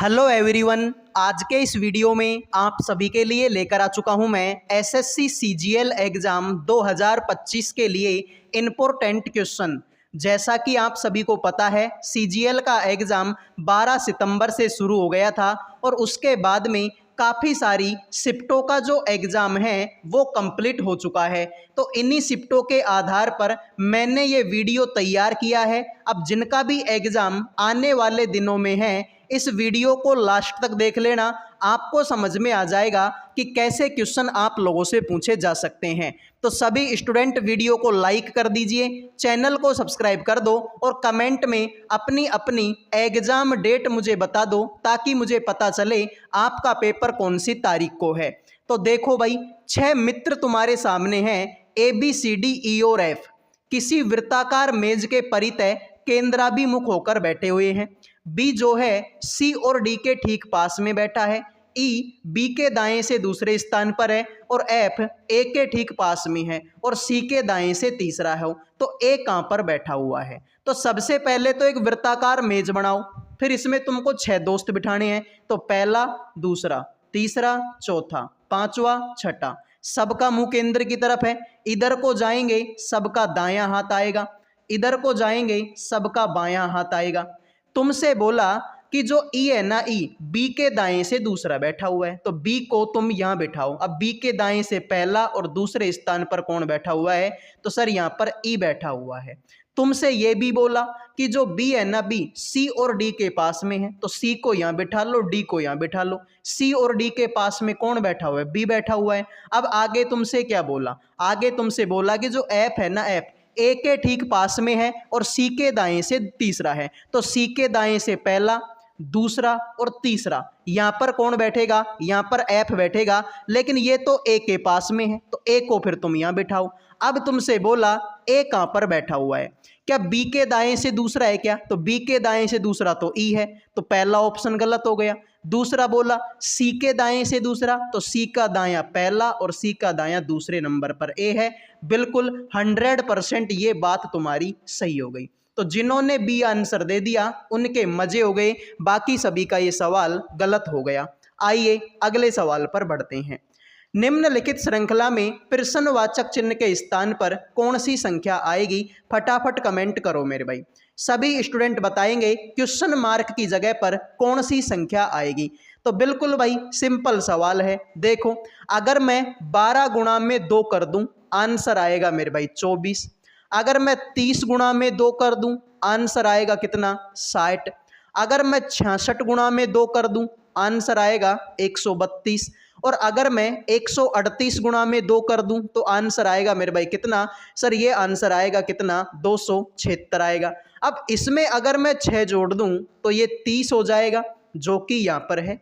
Hello everyone, आज के इस वीडियो में आप सभी के लिए लेकर आ चुका हूं मैं एसएससी सीजीएल एग्ज़ाम 2025 के लिए इम्पोर्टेंट क्वेश्चन। जैसा कि आप सभी को पता है, सीजीएल का एग्ज़ाम 12 सितंबर से शुरू हो गया था और उसके बाद में काफ़ी सारी शिफ्टों का जो एग्ज़ाम है वो कंप्लीट हो चुका है। तो इन्हीं शिफ्टों के आधार पर मैंने ये वीडियो तैयार किया है। अब जिनका भी एग्ज़ाम आने वाले दिनों में है, इस वीडियो को लास्ट तक देख लेना, आपको समझ में आ जाएगा कि कैसे क्वेश्चन आप लोगों से पूछे जा सकते हैं। तो सभी स्टूडेंट वीडियो को लाइक कर दीजिए, चैनल को सब्सक्राइब कर दो और कमेंट में अपनी अपनी एग्ज़ाम डेट मुझे बता दो ताकि मुझे पता चले आपका पेपर कौन सी तारीख को है। तो देखो भाई, 6 मित्र तुम्हारे सामने हैं, ABCD E और F किसी वृत्ताकार मेज के परितः केंद्राभिमुख होकर बैठे हुए हैं। बी जो है सी और डी के ठीक पास में बैठा है। ई बी के दाएं से दूसरे स्थान पर है और एफ ए के ठीक पास में है और सी के दाएं से तीसरा है। तो ए कहाँ पर बैठा हुआ है? तो सबसे पहले तो एक वृत्ताकार मेज बनाओ, फिर इसमें तुमको 6 दोस्त बिठाने हैं। तो पहला, दूसरा, तीसरा, चौथा, पांचवा, छठा। सबका मुंह केंद्र की तरफ है। इधर को जाएंगे सबका दायां हाथ आएगा, इधर को जाएंगे सबका बायां हाथ आएगा। तुमसे बोला कि जो ई है ना, ई बी के दाएं से दूसरा बैठा हुआ है, तो बी को तुम यहां बैठाओ। अब बी के दाएं से पहला और दूसरे स्थान पर कौन बैठा हुआ है? तो सर यहां पर ई बैठा हुआ है। तुमसे ये भी बोला कि जो बी है ना, बी सी और डी के पास में है, तो सी को यहां बैठा लो, डी को यहां बैठा लो। सी और डी के पास में कौन बैठा हुआ है? बी बैठा हुआ है। अब आगे तुमसे क्या बोला? आगे तुमसे बोला कि जो एफ है ना, एफ ए के ठीक पास में है और सी के दाएं से तीसरा है, तो सी के दाएं से पहला, दूसरा और तीसरा। यहां पर कौन बैठेगा? यहां पर एफ बैठेगा, लेकिन ये तो ए के पास में है, तो ए को फिर तुम यहां बैठाओ। अब तुमसे बोला ए कहां पर बैठा हुआ है? क्या बी के दाएं से दूसरा है क्या? तो बी के दाएं से दूसरा तो ई है, तो पहला ऑप्शन गलत हो गया। दूसरा बोला सी के दाएं से दूसरा, तो सी का दायां पहला और सी का दायां दूसरे नंबर पर ए है। बिल्कुल 100% ये बात तुम्हारी सही हो गई। तो जिन्होंने बी आंसर दे दिया उनके मजे हो गए, बाकी सभी का ये सवाल गलत हो गया। आइए अगले सवाल पर बढ़ते हैं। निम्नलिखित श्रृंखला में प्रश्नवाचक चिन्ह के स्थान पर कौन सी संख्या आएगी? फटाफट कमेंट करो मेरे भाई। सभी स्टूडेंट बताएंगे क्वेश्चन मार्क की जगह पर कौन सी संख्या आएगी। तो बिल्कुल भाई सिंपल सवाल है। देखो, अगर मैं 12 गुणा में 2 कर दूं, आंसर आएगा मेरे भाई 24। अगर मैं 30 गुणा में 2 कर दूं, आंसर आएगा कितना? 60। अगर मैं 66 गुणा में 2 कर दूं, आंसर आएगा 132। और अगर मैं 138 गुणा में 2 कर दूं तो आंसर आएगा मेरे भाई कितना? सर ये आंसर आएगा कितना? 276 आएगा। अब इसमें अगर मैं 6 जोड़ दूं तो ये 30 हो जाएगा, जो कि यहाँ पर है।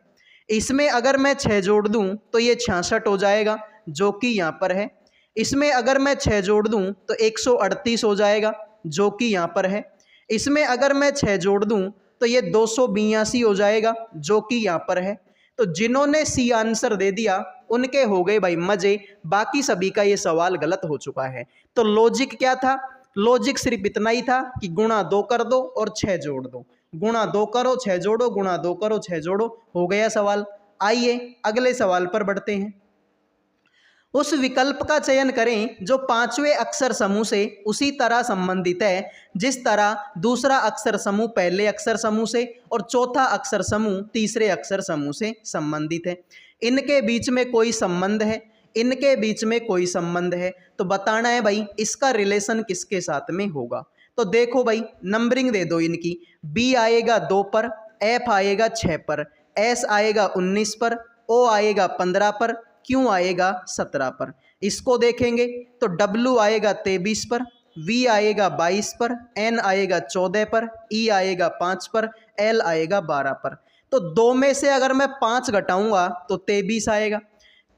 इसमें अगर मैं 6 जोड़ दूं तो ये 66 हो जाएगा, जो कि यहाँ पर है। इसमें अगर मैं 6 जोड़ दूं तो 138 हो जाएगा, जो कि यहाँ पर है। इसमें अगर मैं 6 जोड़ दूं तो ये 282 हो जाएगा, जो कि यहाँ पर है। तो जिन्होंने सी आंसर दे दिया उनके हो गए भाई मजे, बाकी सभी का ये सवाल गलत हो चुका है। तो लॉजिक क्या था? लॉजिक सिर्फ इतना ही था कि गुणा 2 कर दो और 6 जोड़ दो, गुणा 2 करो 6 जोड़ो, गुणा 2 करो 6 जोड़ो, हो गया सवाल। आइए अगले सवाल पर बढ़ते हैं। उस विकल्प का चयन करें जो 5वें अक्षर समूह से उसी तरह संबंधित है जिस तरह दूसरा अक्षर समूह पहले अक्षर समूह से और चौथा अक्षर समूह तीसरे अक्षर समूह से संबंधित है। इनके बीच में कोई संबंध है, इनके बीच में कोई संबंध है। तो बताना है भाई इसका रिलेशन किसके साथ में होगा। तो देखो भाई, नंबरिंग दे दो इनकी। बी आएगा 2 पर, एफ आएगा 6 पर, एस आएगा 19 पर, ओ आएगा 15 पर, क्यों आएगा 17 पर। इसको देखेंगे तो W आएगा 23 पर, V आएगा 22 पर, N आएगा 14 पर, E आएगा 5 पर, L आएगा 12 पर। तो 2 में से अगर मैं 5 घटाऊंगा तो 23 आएगा।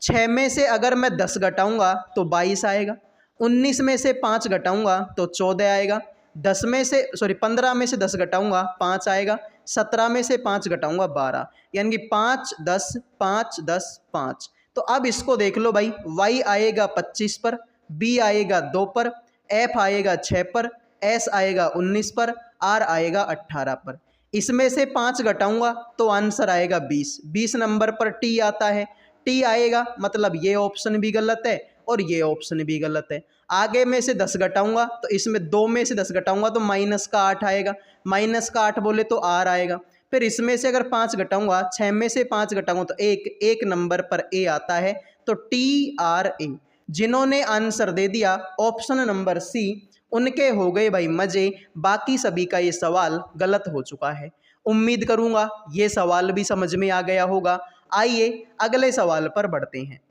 6 में से अगर मैं 10 घटाऊंगा तो 22 आएगा। 19 में से 5 घटाऊंगा तो 14 आएगा। 15 में से 10 घटाऊंगा 5 आएगा। 17 में से 5 घटाऊंगा 12, यानी कि 5 10 5 10 5। तो अब इसको देख लो भाई, Y आएगा 25 पर, B आएगा 2 पर, F आएगा 6 पर, S आएगा 19 पर, R आएगा 18 पर। इसमें से 5 घटाऊंगा तो आंसर आएगा 20। 20 नंबर पर टी आता है, टी आएगा मतलब ये ऑप्शन भी गलत है और ये ऑप्शन भी गलत है। आगे में से 10 घटाऊंगा तो इसमें 2 में से 10 घटाऊंगा तो माइनस का 8 आएगा, माइनस का 8 बोले तो आर आएगा। फिर इसमें से अगर 5 घटाऊंगा, 6 में से 5 घटाऊंगा तो एक नंबर पर ए आता है, तो टी आर ए। जिन्होंने आंसर दे दिया ऑप्शन नंबर सी उनके हो गए भाई मजे, बाकी सभी का ये सवाल गलत हो चुका है। उम्मीद करूंगा ये सवाल भी समझ में आ गया होगा। आइए अगले सवाल पर बढ़ते हैं।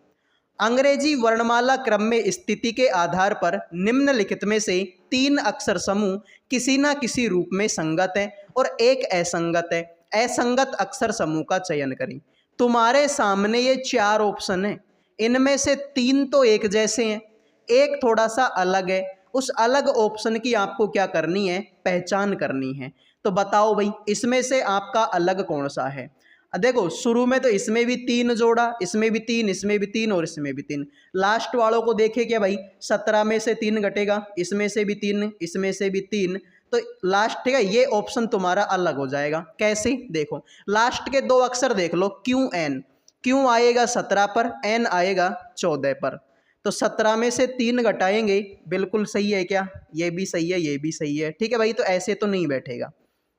अंग्रेजी वर्णमाला क्रम में स्थिति के आधार पर निम्नलिखित में से 3 अक्षर समूह किसी न किसी रूप में संगत है और एक असंगत है। असंगत अक्षर समूह का चयन करें। तुम्हारे सामने ये 4 ऑप्शन है, इनमें से 3 तो एक जैसे हैं, एक थोड़ा सा अलग है। उस अलग ऑप्शन की आपको क्या करनी है, पहचान करनी है। तो बताओ भाई इसमें से आपका अलग कौन सा है। देखो शुरू में तो इसमें भी 3 जोड़ा, इसमें भी 3, इसमें भी 3 और इसमें भी 3। लास्ट वालों को देखे क्या भाई, 17 में से 3 घटेगा, इसमें से भी 3, इसमें से भी 3, तो लास्ट ठीक है ये ऑप्शन तुम्हारा अलग हो जाएगा। कैसे, देखो लास्ट के 2 अक्षर देख लो, क्यू एन। क्यू आएगा 17 पर, एन आएगा 14 पर। तो 17 में से 3 घटाएंगे, बिल्कुल सही है क्या, ये भी सही है, ये भी सही है। ठीक है भाई, तो ऐसे तो नहीं बैठेगा।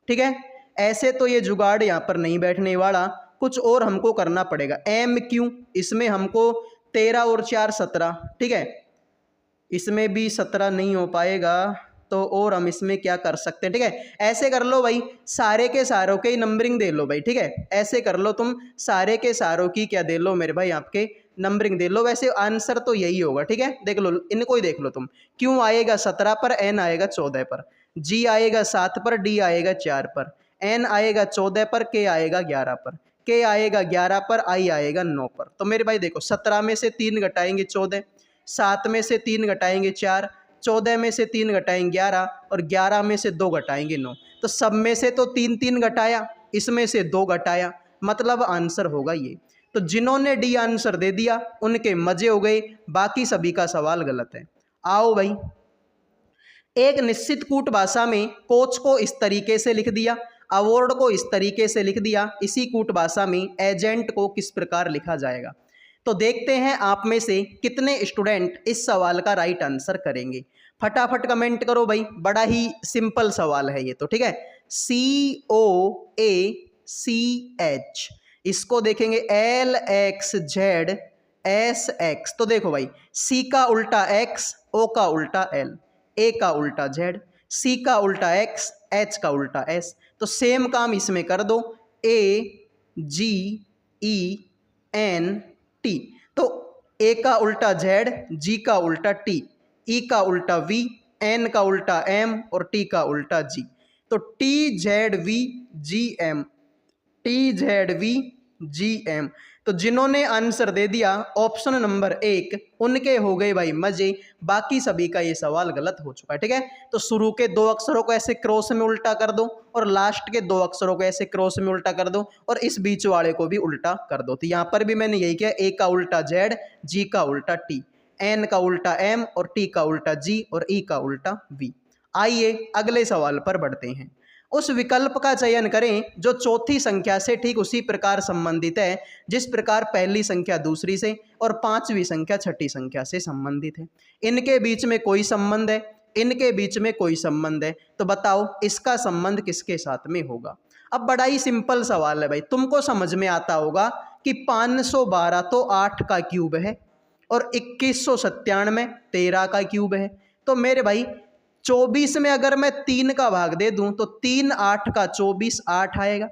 ठीक है, ऐसे तो ये जुगाड़ यहाँ पर नहीं बैठने वाला, कुछ और हमको करना पड़ेगा। एम क्यू, इसमें हमको 13 और 4 17, ठीक है, इसमें भी 17 नहीं हो पाएगा, तो और हम इसमें क्या कर सकते हैं। ठीक है, ऐसे कर लो भाई, सारे के सारों के नंबरिंग दे लो भाई। ठीक है, ऐसे कर लो तुम, सारे के सारों की क्या दे लो मेरे भाई, आपके नंबरिंग दे लो। वैसे आंसर तो यही होगा। ठीक है, देख लो इनको ही देख लो तुम। क्यू आएगा 17 पर, एन आएगा 14 पर, जी आएगा 7 पर, डी आएगा 4 पर, एन आएगा 14 पर, के आएगा 11 पर, के आएगा 11 पर, आई आएगा 9 पर। तो मेरे भाई देखो 17 में से 3 घटाएंगे 14, 7 में से 3 घटाएंगे 4, 14 में से 3 घटाएंगे 11 और 11 में से 2 घटाएंगे 9। तो सब में से तो 3 3 घटाया, इसमें से 2 घटाया, मतलब आंसर होगा ये। तो जिन्होंने डी आंसर दे दिया उनके मजे हो गए, बाकी सभी का सवाल गलत है। आओ भाई, एक निश्चित कूट भाषा में कोच को इस तरीके से लिख दिया, अवार्ड को इस तरीके से लिख दिया, इसी कूट भाषा में एजेंट को किस प्रकार लिखा जाएगा। तो देखते हैं आप में से कितने स्टूडेंट इस सवाल का राइट आंसर करेंगे। फटाफट कमेंट करो भाई, बड़ा ही सिंपल सवाल है ये तो। ठीक है, COACH, इसको देखेंगे LXZSX। तो देखो भाई, C का उल्टा X, O का उल्टा L, A का उल्टा Z, C का उल्टा X, H का उल्टा S। तो सेम काम इसमें कर दो, AGENT। तो A का उल्टा Z, G का उल्टा T, E का उल्टा V, N का उल्टा M और T का उल्टा G। तो TZVGM, TZVGM। तो जिन्होंने आंसर दे दिया ऑप्शन नंबर 1 उनके हो गए भाई मजे, बाकी सभी का ये सवाल गलत हो चुका है। ठीक है, तो शुरू के 2 अक्षरों को ऐसे क्रॉस में उल्टा कर दो और लास्ट के 2 अक्षरों को ऐसे क्रॉस में उल्टा कर दो और इस बीच वाले को भी उल्टा कर दो। तो यहाँ पर भी मैंने यही किया, ए का उल्टा जेड, जी का उल्टा टी, एन का उल्टा एम और टी का उल्टा जी और ई का उल्टा वी। आइए अगले सवाल पर बढ़ते हैं। उस विकल्प का चयन करें जो चौथी संख्या से ठीक उसी प्रकार संबंधित है जिस प्रकार पहली संख्या दूसरी से और 5वीं संख्या छठी संख्या से संबंधित है। इनके बीच में कोई संबंध है, इनके बीच में कोई संबंध है, तो बताओ इसका संबंध किसके साथ में होगा। अब बड़ा ही सिंपल सवाल है भाई, तुमको समझ में आता होगा कि 512 तो 8 का क्यूब है और 2197 13 का क्यूब है। तो मेरे भाई 24 में अगर मैं 3 का भाग दे दूं तो 3 8 का 24 8 आएगा।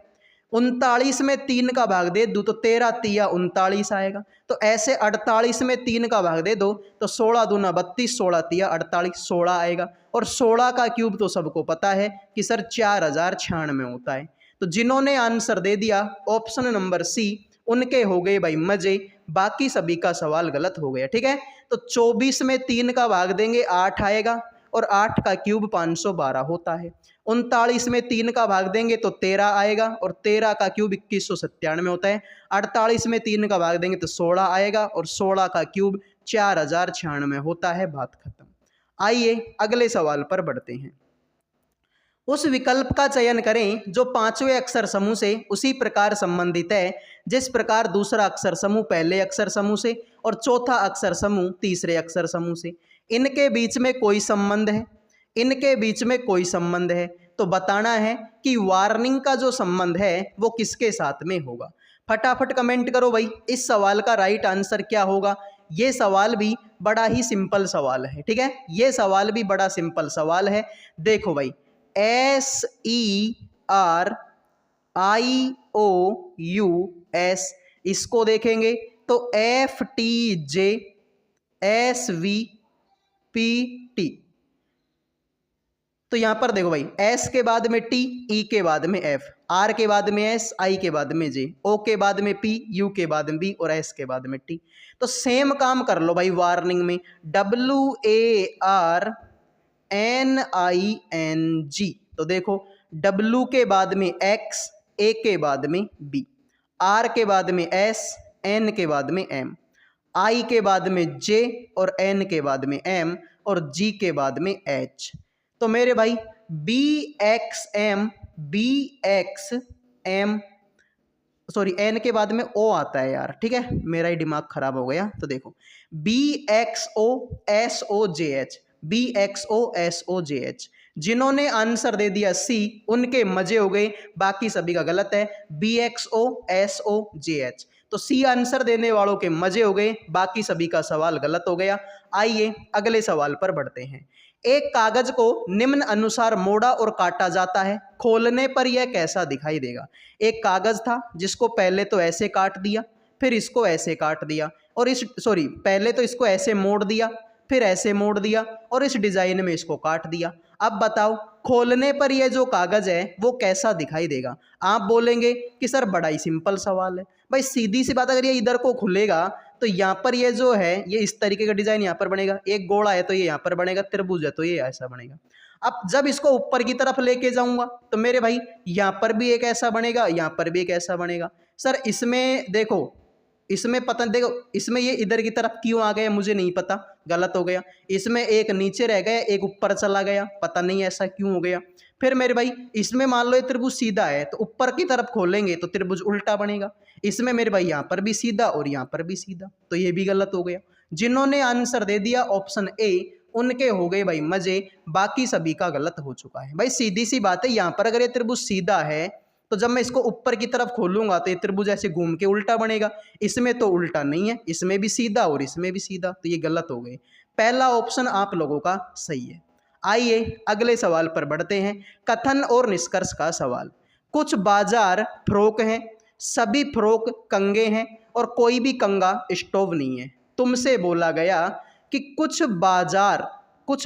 39 में 3 का भाग दे दूं तो 13 तिया 39 आएगा। तो ऐसे 48 में 3 का भाग दे दो तो 16 दूना 32, 16 तिया 48, 16 आएगा। और 16 का क्यूब तो सबको पता है कि सर 4096 होता है। तो जिन्होंने आंसर दे दिया ऑप्शन नंबर सी उनके हो गए भाई मजे, बाकी सभी का सवाल गलत हो गया। ठीक है, तो 24 में 3 का भाग देंगे 8 आएगा और 8 का क्यूब 512 होता है। 39 में 3 का भाग देंगे तो 13 आएगा और 13 का क्यूब 2197 होता है। 48 में 3 का भाग देंगे तो 16 आएगा और 16 का क्यूब 4096 होता है। बात खत्म। आइए अगले सवाल पर बढ़ते हैं। उस विकल्प का चयन करें जो पांचवें अक्षर समूह से उसी प्रकार संबंधित है जिस प्रकार दूसरा अक्षर समूह पहले अक्षर समूह से और चौथा अक्षर समूह तीसरे अक्षर समूह से। इनके बीच में कोई संबंध है, इनके बीच में कोई संबंध है, तो बताना है कि वार्निंग का जो संबंध है वो किसके साथ में होगा। फटाफट कमेंट करो भाई, इस सवाल का राइट आंसर क्या होगा। ये सवाल भी बड़ा ही सिंपल सवाल है, ठीक है, ये सवाल भी बड़ा सिंपल सवाल है। देखो भाई, SERIOUS, इसको देखेंगे तो FTJSVPT। तो यहां पर देखो भाई, S के बाद में T, E के बाद में F, R के बाद में S, I के बाद में J, O के बाद में P, U के बाद में B और S के बाद में T। तो सेम काम कर लो भाई वार्निंग में, WARNING। तो देखो, W के बाद में X, A के बाद में B, R के बाद में S, N के बाद में M, I के बाद में J और N के बाद में M और G के बाद में H। तो मेरे भाई N के बाद में O आता है यार, ठीक है, मेरा ही दिमाग खराब हो गया। तो देखो BXOSOJH, जिन्होंने आंसर दे दिया C उनके मजे हो गए, बाकी सभी का गलत है BXOSOJH। तो C आंसर देने वालों के मजे हो गए, बाकी सभी का सवाल गलत हो गया। आइए अगले सवाल पर बढ़ते हैं। एक कागज को निम्न अनुसार मोड़ा और काटा जाता है, खोलने पर यह कैसा दिखाई देगा। एक कागज था जिसको पहले तो ऐसे काट दिया, फिर इसको ऐसे काट दिया और पहले तो इसको ऐसे मोड़ दिया, फिर ऐसे मोड़ दिया और इस डिजाइन में इसको काट दिया। अब बताओ खोलने पर यह जो कागज है वो कैसा दिखाई देगा। आप बोलेंगे कि सर बड़ा ही सिंपल सवाल है। भाई सीधी सी बात, अगर ये इधर को खुलेगा तो यहाँ पर ये जो है ये इस तरीके का डिजाइन यहाँ पर बनेगा, एक गोला है तो ये यहाँ पर बनेगा, त्रिभुज है तो ये ऐसा बनेगा। अब जब इसको ऊपर की तरफ लेके जाऊंगा तो मेरे भाई यहाँ पर भी एक ऐसा बनेगा, यहाँ पर भी एक ऐसा बनेगा। सर इसमें देखो, इसमें पता देखो, इसमें ये इधर की तरफ क्यों आ गया मुझे नहीं पता, गलत हो गया। इसमें एक नीचे रह गया, एक ऊपर चला गया, पता नहीं ऐसा क्यों हो गया। फिर मेरे भाई इसमें मान लो ये त्रिभुज सीधा है तो ऊपर की तरफ खोलेंगे तो त्रिभुज उल्टा बनेगा। इसमें मेरे भाई यहाँ पर भी सीधा और यहाँ पर भी सीधा, तो ये भी गलत हो गया। जिन्होंने आंसर दे दिया ऑप्शन ए उनके हो गए भाई मजे, बाकी सभी का गलत हो चुका है। भाई सीधी सी बात है, यहाँ पर अगर ये त्रिभुज सीधा है तो जब मैं इसको ऊपर की तरफ खोलूंगा तो ये त्रिभुज ऐसे घूम के उल्टा बनेगा। इसमें तो उल्टा नहीं है, इसमें भी सीधा और इसमें भी सीधा, तो ये गलत हो गए। पहला ऑप्शन आप लोगों का सही है। आइए अगले सवाल पर बढ़ते हैं। कथन और निष्कर्ष का सवाल। कुछ बाजार फ्रॉक हैं, सभी फ्रॉक कंगे हैं और कोई भी कंगा स्टोव नहीं है। तुमसे बोला गया कि कुछ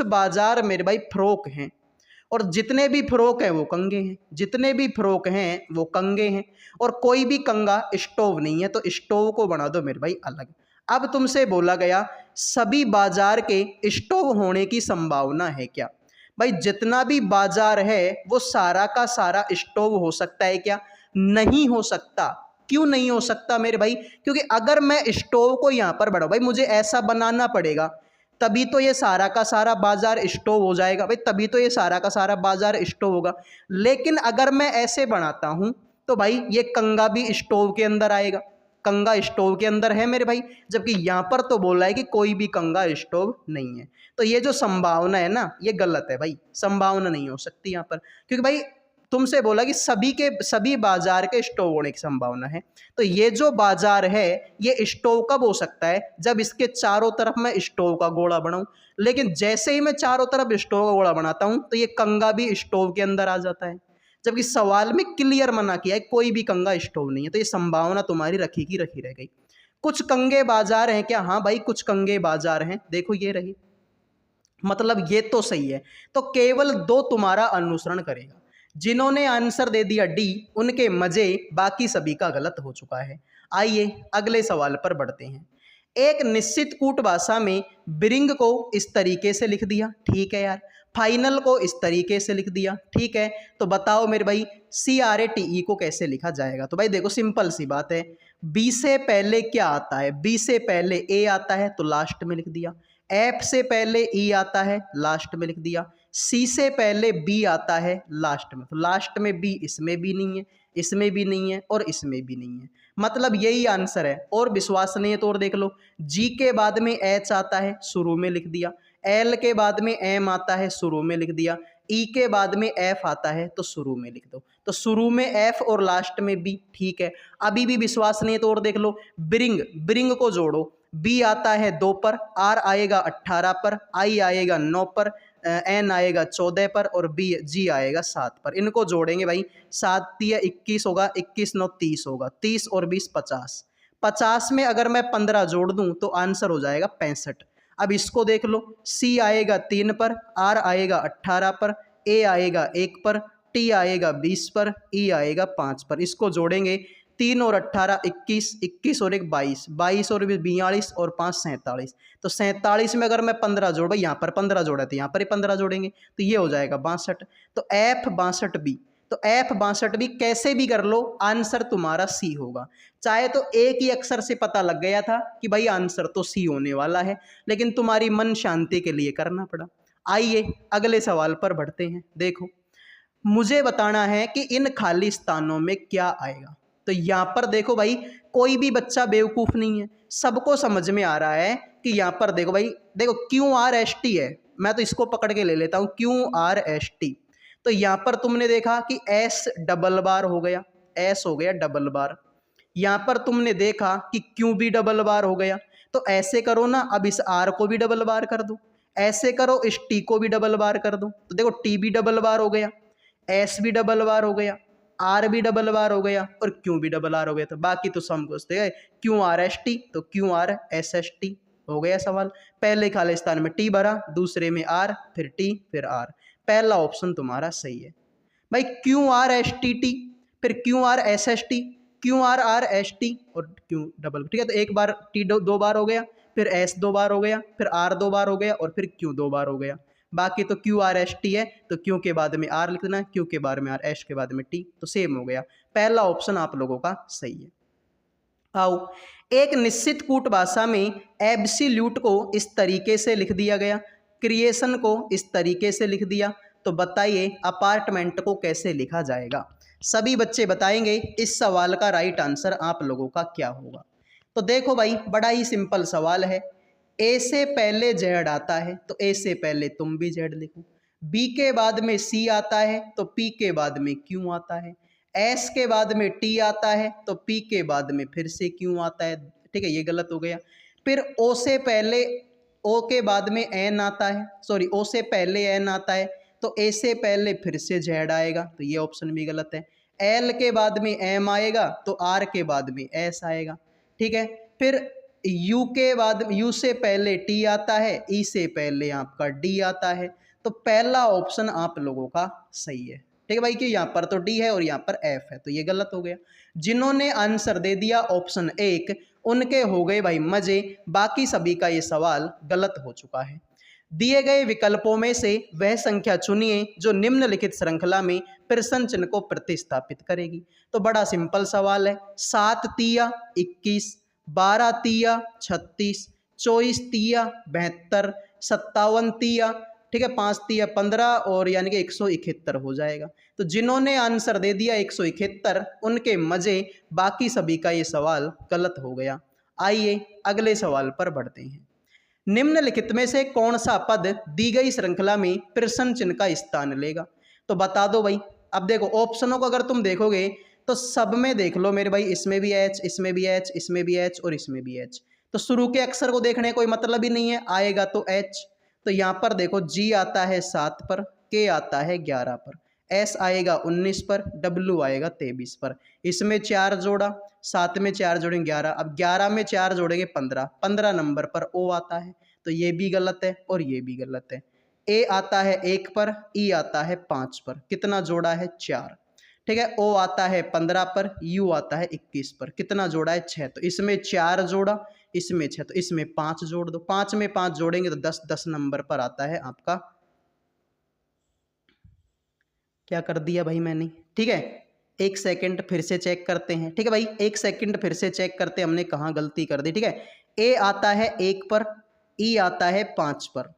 बाजार मेरे भाई फ्रॉक हैं और जितने भी फ्रॉक हैं वो कंगे हैं, जितने भी फ्रॉक हैं वो कंगे हैं और कोई भी कंगा स्टोव नहीं है, तो स्टोव को बना दो मेरे भाई अलग। अब तुमसे बोला गया सभी बाजार के स्टोव होने की संभावना है क्या। भाई जितना भी बाजार है वो सारा का सारा स्टोव हो सकता है क्या? नहीं हो सकता। क्यों नहीं हो सकता मेरे भाई? क्योंकि अगर मैं स्टोव को यहाँ पर बढ़ाऊं, भाई मुझे ऐसा बनाना पड़ेगा तभी तो ये सारा का सारा बाजार स्टोव हो जाएगा, भाई तभी तो ये सारा का सारा बाजार स्टोव होगा। लेकिन अगर मैं ऐसे बनाता हूं तो भाई ये कंगा भी स्टोव के अंदर आएगा, कंगा स्टोव के अंदर है मेरे भाई, जबकि यहाँ पर तो बोला है कि कोई भी कंगा स्टोव नहीं है। तो ये जो संभावना है ना ये गलत है भाई, संभावना नहीं हो सकती यहाँ पर, क्योंकि भाई तुमसे बोला कि सभी बाजार के स्टोव होने की संभावना है। तो ये जो बाजार है ये स्टोव कब हो सकता है? जब इसके चारों तरफ मैं स्टोव का गोला बनाऊं। लेकिन जैसे ही मैं चारों तरफ स्टोव का गोला बनाता हूं तो ये कंगा भी स्टोव के अंदर आ जाता है, जबकि सवाल में क्लियर मना किया है कोई भी कंगा स्टोव नहीं है। तो ये संभावना तुम्हारी रखी की रखी रह गई। कुछ कंगे बाजार हैं क्या? हाँ भाई कुछ कंगे बाजार हैं, देखो ये रही, मतलब ये तो सही है। तो केवल दो तुम्हारा अनुसरण करेगा। जिन्होंने आंसर दे दिया डी उनके मजे, बाकी सभी का गलत हो चुका है। आइए अगले सवाल पर बढ़ते हैं। एक निश्चित कूट भाषा में ब्रिंग को इस तरीके से लिख दिया, ठीक है यार। फाइनल को इस तरीके से लिख दिया, ठीक है। तो बताओ मेरे भाई CRATE को कैसे लिखा जाएगा? तो भाई देखो सिंपल सी बात है, बी से पहले क्या आता है? बी से पहले ए आता है तो लास्ट में लिख दिया। एफ से पहले ई आता है, लास्ट में लिख दिया। सी से पहले बी आता है लास्ट में, तो लास्ट में बी इसमें भी नहीं है, इसमें भी नहीं है और इसमें भी नहीं है, मतलब यही आंसर है। और विश्वास नहीं है तो और देख लो, जी के बाद में एच आता है, शुरू में लिख दिया, एल के बाद में एम आता है, शुरू में लिख दिया, ई के बाद में एफ आता है तो शुरू में लिख दो, तो शुरू में एफ और लास्ट में बी, ठीक है। अभी भी विश्वास नहीं है तो और देख लो, ब्रिंग, ब्रिंग को जोड़ो, बी आता है 2 पर, आर आएगा 18 पर, आई आएगा 9 पर, एन आएगा 14 पर और बी जी आएगा 7 पर। इनको जोड़ेंगे भाई, 7 तिया 21 होगा, 21 9 30 होगा, 30 और 20 50, 50 में अगर मैं 15 जोड़ दूं तो आंसर हो जाएगा 65। अब इसको देख लो, सी आएगा 3 पर, आर आएगा 18 पर, ए आएगा 1 पर, टी आएगा 20 पर, ई आएगा 5 पर। इसको जोड़ेंगे, 3 और 18 21, 21 और 1 22, 22 और 42 और 5 47, तो 47 में अगर मैं 15 जोड़, भाई यहाँ पर 15 जोड़ा तो यहाँ पर ही 15 जोड़ेंगे तो ये हो जाएगा 62। तो एफ 62 बी, तो एफ 62 बी कैसे भी कर लो आंसर तुम्हारा सी होगा। चाहे तो एक ही अक्षर से पता लग गया था कि भाई आंसर तो सी होने वाला है, लेकिन तुम्हारी मन शांति के लिए करना पड़ा। आइए अगले सवाल पर बढ़ते हैं। देखो, मुझे बताना है कि इन खाली स्थानों में क्या आएगा। तो यहाँ पर देखो भाई, कोई भी बच्चा बेवकूफ़ नहीं है, सबको समझ में आ रहा है कि यहाँ पर देखो भाई, देखो QRST है, मैं तो इसको पकड़ के ले लेता हूँ QRST। तो यहाँ पर तुमने देखा कि S डबल बार हो गया, S हो गया डबल बार। यहाँ पर तुमने देखा कि Q भी डबल बार हो गया। तो ऐसे करो ना, अब इस R को भी डबल बार कर दो, ऐसे करो इस T को भी डबल बार कर दो। तो देखो T भी डबल बार हो गया, S भी डबल बार हो गया, R भी डबल बार हो गया और Q भी डबल बार हो गया। तो बाकी तो सम पूछते गए, QRST तो QRSST हो गया सवाल। पहले खाली स्थान में T भरा, दूसरे में R, फिर T, फिर R। पहला ऑप्शन तुम्हारा सही है भाई, QRSTT, फिर QRSST, QRRST और Q डबल, ठीक है। तो एक बार T 2 बार हो गया, फिर S 2 बार हो गया, फिर R 2 बार हो गया और फिर Q 2 बार हो गया। बाकी तो QRST है, तो Q के बाद में R लिखना है, Q के बाद में R, S के बाद में T, तो सेम हो गया। पहला ऑप्शन आप लोगों का सही है। आओ, एक निश्चित कूट भाषा में एब्सोल्यूट को इस तरीके से लिख दिया गया, क्रिएशन को इस तरीके से लिख दिया, तो बताइए अपार्टमेंट को कैसे लिखा जाएगा। सभी बच्चे बताएंगे इस सवाल का राइट आंसर आप लोगों का क्या होगा। तो देखो भाई, बड़ा ही सिंपल सवाल है। ए से पहले जेड आता है तो ए से पहले तुम भी जेड लिखो, बी के बाद में सी आता है तो पी के बाद में क्यू आता है, एस के बाद में टी आता है तो पी के बाद में फिर से क्यू आता है, ठीक है, ये गलत हो गया। फिर ओ से पहले, ओ के बाद में एन आता है, सॉरी ओ से पहले एन आता है तो ए से पहले फिर से जेड आएगा, तो ये ऑप्शन भी गलत है। एल के बाद में एम आएगा तो आर के बाद में एस आएगा, ठीक है। फिर यू के बाद, यू से पहले टी आता है, ई से पहले आपका डी आता है, तो पहला ऑप्शन आप लोगों का सही है, ठीक है भाई, कि यहाँ पर तो डी है और यहाँ पर एफ है, तो ये गलत हो गया। जिन्होंने आंसर दे दिया ऑप्शन 1 उनके हो गए भाई मजे, बाकी सभी का ये सवाल गलत हो चुका है। दिए गए विकल्पों में से वह संख्या चुनिए जो निम्नलिखित श्रृंखला में प्रश्न चिन्ह को प्रतिस्थापित करेगी। तो बड़ा सिंपल सवाल है, 7 तिया 21, 12 तिया 36, 24 तिया 72, 57 तिया, ठीक है, 5 तिया 15 और यानी कि 171 हो जाएगा। तो जिन्होंने आंसर दे दिया 171 उनके मजे, बाकी सभी का ये सवाल गलत हो गया। आइए अगले सवाल पर बढ़ते हैं। निम्नलिखित में से कौन सा पद दी गई श्रृंखला में प्रश्न चिन्ह का स्थान लेगा। तो बता दो भाई। अब देखो ऑप्शनों को अगर तुम देखोगे तो सब में देख लो मेरे भाई, इसमें भी एच, इसमें भी एच, इसमें भी एच और इसमें भी एच, तो शुरू के अक्षर को देखने कोई मतलब ही नहीं है, आएगा तो एच। तो यहाँ पर देखो जी आता है 7 पर, के आता है 11 पर, एस आएगा 19 पर, डब्ल्यू आएगा 23 पर। इसमें 4 जोड़ा, 7 में 4 जोड़ेंगे 11, अब 11 में 4 जोड़ेंगे 15, 15 नंबर पर ओ आता है, तो ये भी गलत है और ये भी गलत है। ए आता है 1 पर, ई आता है 5 पर, कितना जोड़ा है 4, ठीक है। ओ आता है 15 पर, यू आता है 21 पर, कितना जोड़ा है 6, तो इसमें 4 जोड़ा, इसमें 6, तो इसमें 5 जोड़ दो, 5 में 5 जोड़ेंगे तो 10, 10 नंबर पर आता है आपका, क्या कर दिया भाई मैंने, ठीक है। एक सेकंड फिर से चेक करते हैं, ठीक है भाई, एक सेकंड फिर से चेक करते हैं हमने कहाँ गलती कर दी, ठीक है। ए आता है 1 पर, ई आता है 5 पर,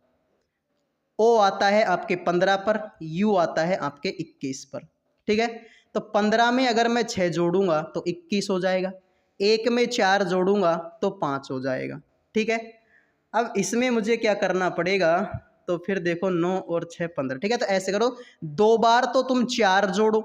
ओ आता है आपके 15 पर, यू आता है आपके 21 पर। ठीक है, तो 15 में अगर मैं 6 जोड़ूंगा तो 21 हो जाएगा, 1 में 4 जोड़ूंगा तो 5 हो जाएगा। ठीक है, अब इसमें मुझे क्या करना पड़ेगा, तो फिर देखो 9 और 6 15। ठीक है, तो ऐसे करो, 2 बार तो तुम 4 जोड़ो,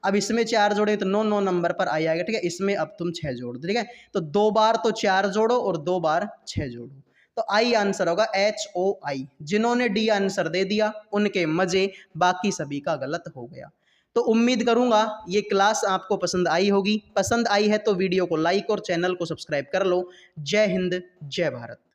अब इसमें 4 जोड़े तो 9 9 नंबर पर आ जाएगा। ठीक है, इसमें अब तुम 6 जोड़ दो। ठीक है, तो 2 बार तो 4 जोड़ो और 2 बार 6 जोड़ो, तो आई आंसर होगा HOI। जिन्होंने डी आंसर दे दिया उनके मजे, बाकी सभी का गलत हो गया। तो उम्मीद करूंगा ये क्लास आपको पसंद आई होगी। पसंद आई है तो वीडियो को लाइक और चैनल को सब्सक्राइब कर लो। जय हिंद, जय भारत।